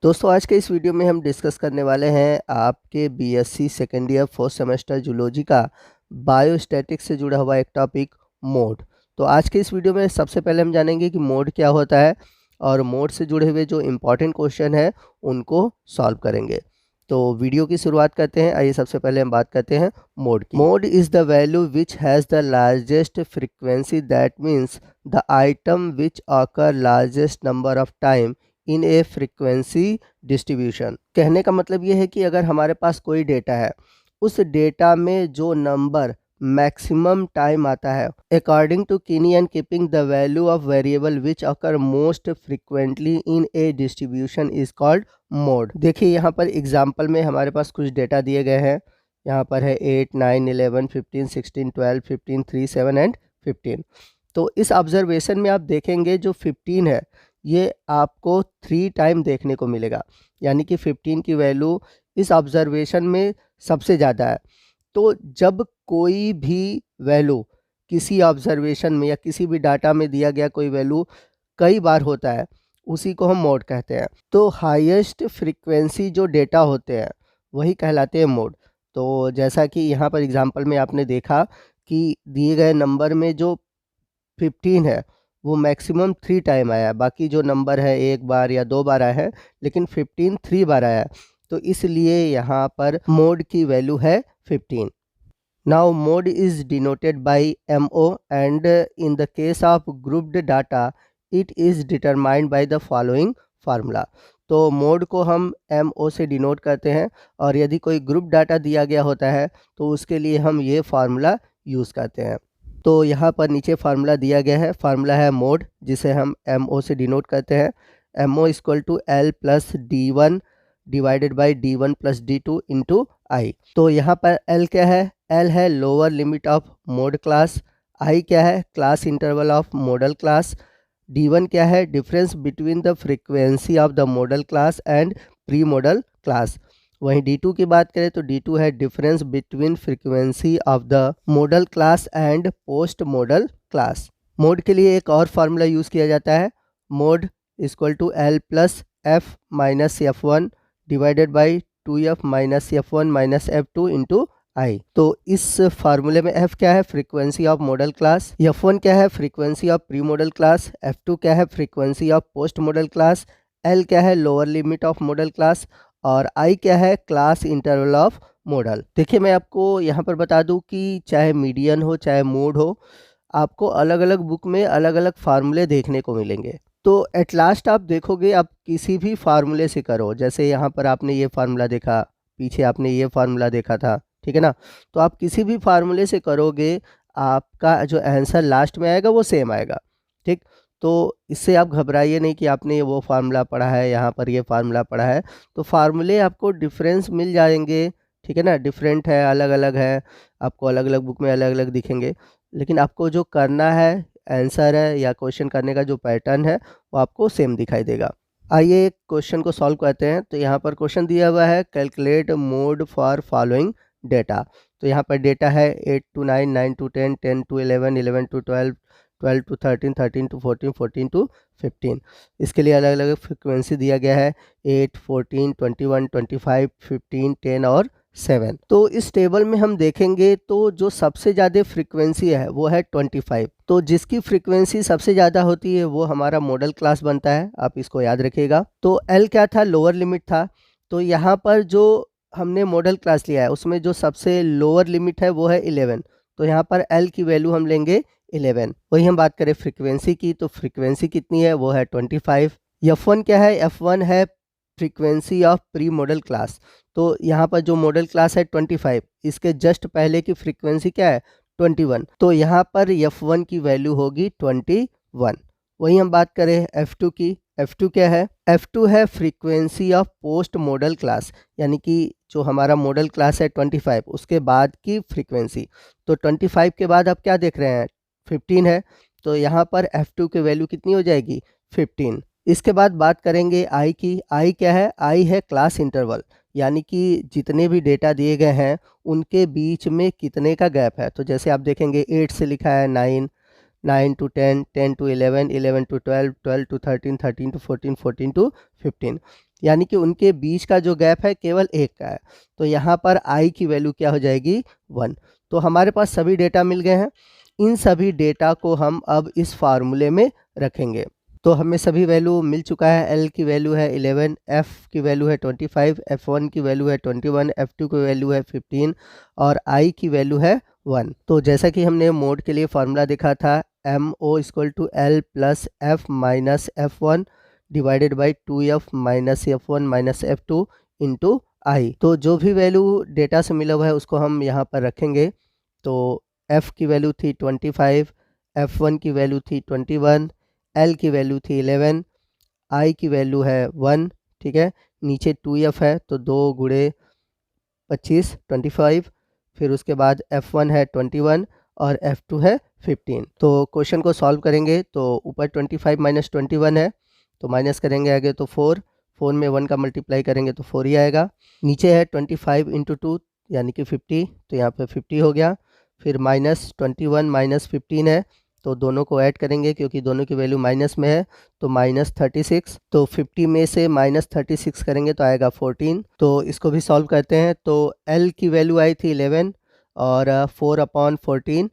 दोस्तों आज के इस वीडियो में हम डिस्कस करने वाले हैं आपके BSc second year first semester zoology का बायोस्टैटिक्स से जुड़ा हुआ एक टॉपिक मोड। तो आज के इस वीडियो में सबसे पहले हम जानेंगे कि मोड क्या होता है और मोड से जुड़े हुए जो इम्पोर्टेंट क्वेश्चन है उनको सॉल्व करेंगे। तो वीडियो की शुरुआत करते हैं। आइए सबसे पहले हम बात करते हैं मोड की। Mode is the value which has the largest frequency, that means the item which occur largest number of time in A frequency distribution. कहने का मतलब ये है कि अगर हमारे पास कोई डेटा है, उस डेटा में जो नंबर मैक्सिमम टाइम आता है अकॉर्डिंग टू किनी and keeping the value of variable which occur most frequently in A distribution is called mode. देखिए यहाँ पर एग्जाम्पल में हमारे पास कुछ डेटा दिए गए हैं। यहाँ पर है 8, 9, 11, 15, 16, 12, 15, 3, 7 एंड 15। तो इस ऑब्जर्वेशन में आप देखेंगे जो 15 है ये आपको 3 टाइम देखने को मिलेगा, यानी कि 15 की वैल्यू इस ऑब्जर्वेशन में सबसे ज़्यादा है। तो जब कोई भी वैल्यू किसी ऑब्जर्वेशन में या किसी भी डाटा में दिया गया कोई वैल्यू कई बार होता है, उसी को हम मोड कहते हैं। तो हाईएस्ट फ्रीक्वेंसी जो डेटा होते हैं वही कहलाते हैं मोड। तो जैसा कि यहाँ पर एग्जांपल में आपने देखा कि दिए गए नंबर में जो 15 है वो मैक्सिमम 3 टाइम आया है, बाकी जो नंबर है 1 बार या 2 बार आया है, लेकिन 15 3 बार आया है। तो इसलिए यहाँ पर मोड की वैल्यू है 15। Now mode is denoted by MO and in the case of grouped data it is determined by the following formula. तो मोड को हम MO से डिनोट करते हैं और यदि कोई ग्रुप डाटा दिया गया होता है तो उसके लिए हम ये फार्मूला यूज़ करते हैं। तो यहाँ पर नीचे फार्मूला दिया गया है। फार्मूला है मोड, जिसे हम MO से डिनोट करते हैं। MO equal to L plus D1 divided by D1 plus D2 into आई। तो यहाँ पर L क्या है? L है lower limit of mode class. I क्या है? Class interval of modal class. D1 क्या है? Difference between the frequency of the modal class and pre modal class. वहीं D2 की बात करें तो D2 है difference between frequency of the modal class and post model class. Mode के लिए एक और फार्मूला यूज़ किया जाता है। Mode equal to L plus F minus F1 divided by 2F minus F1 minus F2 into आई। तो इस फार्मूले में F क्या है? Frequency of modal class. F1 क्या है? Frequency of pre modal class. F2 क्या है? Frequency of post model class. L क्या है? Lower limit of modal class. और आई क्या है? Class interval of model. देखिए मैं आपको यहाँ पर बता दूँ कि चाहे मीडियन हो चाहे मोड हो, आपको अलग अलग बुक में अलग अलग फार्मूले देखने को मिलेंगे। तो एट लास्ट आप देखोगे आप किसी भी फार्मूले से करो, जैसे यहाँ पर आपने ये फार्मूला देखा, पीछे आपने ये फार्मूला देखा था, ठीक है ना। तो आप किसी भी फार्मूले से करोगे, आपका जो आंसर लास्ट में आएगा वो सेम आएगा, ठीक। तो इससे आप घबराइए नहीं कि आपने वो फार्मूला पढ़ा है, यहाँ पर ये फार्मूला पढ़ा है। तो फार्मूले आपको डिफरेंस मिल जाएंगे, ठीक है ना। डिफरेंट है, अलग अलग है, आपको अलग अलग बुक में अलग अलग दिखेंगे, लेकिन आपको जो करना है आंसर है या क्वेश्चन करने का जो पैटर्न है वो आपको सेम दिखाई देगा। आइए क्वेश्चन को सॉल्व करते हैं। तो यहाँ पर क्वेश्चन दिया हुआ है calculate mode for following data. तो यहाँ पर डेटा है 8 to 9, 9 to 10, 10 to 11, 11 to 12, 12 to 13, 13 to 14, 14 to 15। इसके लिए अलग अलग फ्रिक्वेंसी दिया गया है 8, 14, 21, 25, 15, 10 और 7। तो इस टेबल में हम देखेंगे तो जो सबसे ज़्यादा फ्रीक्वेंसी है वो है 25। तो जिसकी फ्रीक्वेंसी सबसे ज़्यादा होती है वो हमारा मॉडल क्लास बनता है, आप इसको याद रखिएगा। तो L क्या था? लोअर लिमिट था। तो यहाँ पर जो हमने मॉडल क्लास लिया है उसमें जो सबसे लोअर लिमिट है वो है 11। तो यहाँ पर L की वैल्यू हम लेंगे 11। वही हम बात करें फ्रीक्वेंसी की, तो फ्रीक्वेंसी कितनी है? वो है 25। F1 क्या है? F1 है frequency of pre modal class. तो यहाँ पर जो मॉडल क्लास है 25, इसके जस्ट पहले की फ्रीक्वेंसी क्या है? 21। तो यहाँ पर F1 की वैल्यू होगी 21। वही हम बात करें F2 की। F2 क्या है? F2 है frequency of post model class, यानी कि जो हमारा मॉडल क्लास है 25 उसके बाद की फ्रीक्वेंसी। तो 25 के बाद आप क्या देख रहे हैं? 15 है। तो यहाँ पर F2 की वैल्यू कितनी हो जाएगी? 15। इसके बाद बात करेंगे आई की। आई क्या है? आई है क्लास इंटरवल, यानी कि जितने भी डेटा दिए गए हैं उनके बीच में कितने का गैप है। तो जैसे आप देखेंगे 8 से लिखा है 9, 9 to 10, 10 to 11, 11 to 12, 12 to 13, 13 to 14, 14 to 15। यानी कि उनके बीच का जो गैप है केवल 1 का है। तो यहाँ पर i की वैल्यू क्या हो जाएगी 1। तो हमारे पास सभी डेटा मिल गए हैं। इन सभी डेटा को हम अब इस फार्मूले में रखेंगे। तो हमें सभी वैल्यू मिल चुका है। L की वैल्यू है 11, F की वैल्यू है 25, F1 की वैल्यू है 21, F2 की वैल्यू है 15 और I की वैल्यू है 1। तो जैसा कि हमने मोड के लिए फार्मूला देखा था, MO = L + F - F1 divided by 2F - F1 - F2 into I। तो जो भी वैल्यू डेटा से मिला हुआ है उसको हम यहाँ पर रखेंगे। तो F की वैल्यू थी 25, F1 की वैल्यू थी 21, L की वैल्यू थी 11, I की वैल्यू है 1, ठीक है। नीचे 2F है तो 2 गुणे 25 25, फिर उसके बाद F1 है 21 और F2 है 15। तो क्वेश्चन को सॉल्व करेंगे तो ऊपर 25 - 21 है तो माइनस करेंगे आगे तो 4 में 1 का मल्टीप्लाई करेंगे तो 4 ही आएगा। नीचे है 25 × 2 यानी कि 50, तो यहाँ पे 50 हो गया। फिर -21 - 15 है तो दोनों को ऐड करेंगे क्योंकि दोनों की वैल्यू माइनस में है तो -36। तो 50 में से -36 करेंगे तो आएगा 14। तो इसको भी सॉल्व करते हैं। तो L की वैल्यू आई थी 11 और 4/14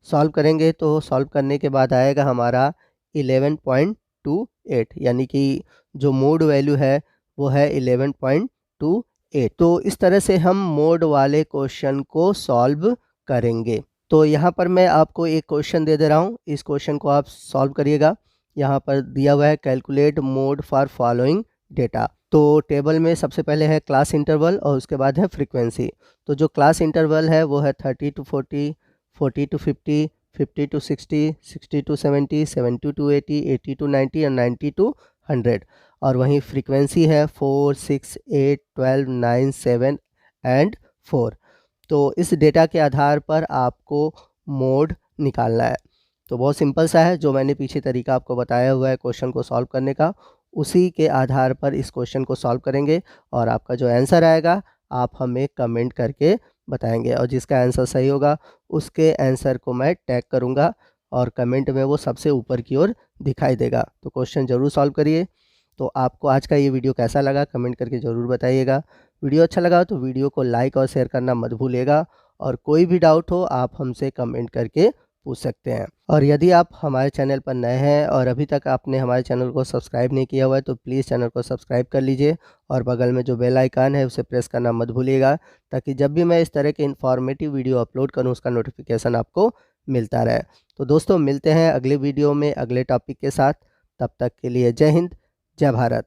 सॉल्व करेंगे तो सॉल्व करने के बाद आएगा हमारा 11.28 यानी कि जो मोड वैल्यू है वो है 11.28। तो इस तरह से हम मोड वाले क्वेश्चन को सॉल्व करेंगे। तो यहाँ पर मैं आपको एक क्वेश्चन दे दे रहा हूँ, इस क्वेश्चन को आप सॉल्व करिएगा। यहाँ पर दिया हुआ है calculate mode for following data. तो टेबल में सबसे पहले है क्लास इंटरवल और उसके बाद है फ्रीक्वेंसी। तो जो क्लास इंटरवल है वो है 30 to 40, 40 to 50, 50 to 60, 60 to 70, 70 to 80, 80 to 90 और 90 to 100। और वहीं फ्रीक्वेंसी है 4, 6, 8, 12, 9, 7 एंड 4। तो इस डेटा के आधार पर आपको मोड निकालना है। तो बहुत सिंपल सा है, जो मैंने पीछे तरीका आपको बताया हुआ है क्वेश्चन को सॉल्व करने का, उसी के आधार पर इस क्वेश्चन को सॉल्व करेंगे और आपका जो आंसर आएगा आप हमें कमेंट करके बताएंगे और जिसका आंसर सही होगा उसके आंसर को मैं टैग करूँगा और कमेंट में वो सबसे ऊपर की ओर दिखाई देगा। तो क्वेश्चन ज़रूर सॉल्व करिए। तो आपको आज का ये वीडियो कैसा लगा कमेंट करके ज़रूर बताइएगा। वीडियो अच्छा लगा तो वीडियो को लाइक और शेयर करना मत भूलिएगा और कोई भी डाउट हो आप हमसे कमेंट करके पूछ सकते हैं। और यदि आप हमारे चैनल पर नए हैं और अभी तक आपने हमारे चैनल को सब्सक्राइब नहीं किया हुआ है तो प्लीज़ चैनल को सब्सक्राइब कर लीजिए और बगल में जो बेल आइकन है उसे प्रेस करना मत भूलिएगा ताकि जब भी मैं इस तरह के इन्फॉर्मेटिव वीडियो अपलोड करूँ उसका नोटिफिकेशन आपको मिलता रहे। तो दोस्तों मिलते हैं अगले वीडियो में अगले टॉपिक के साथ। तब तक के लिए जय हिंद, जय भारत।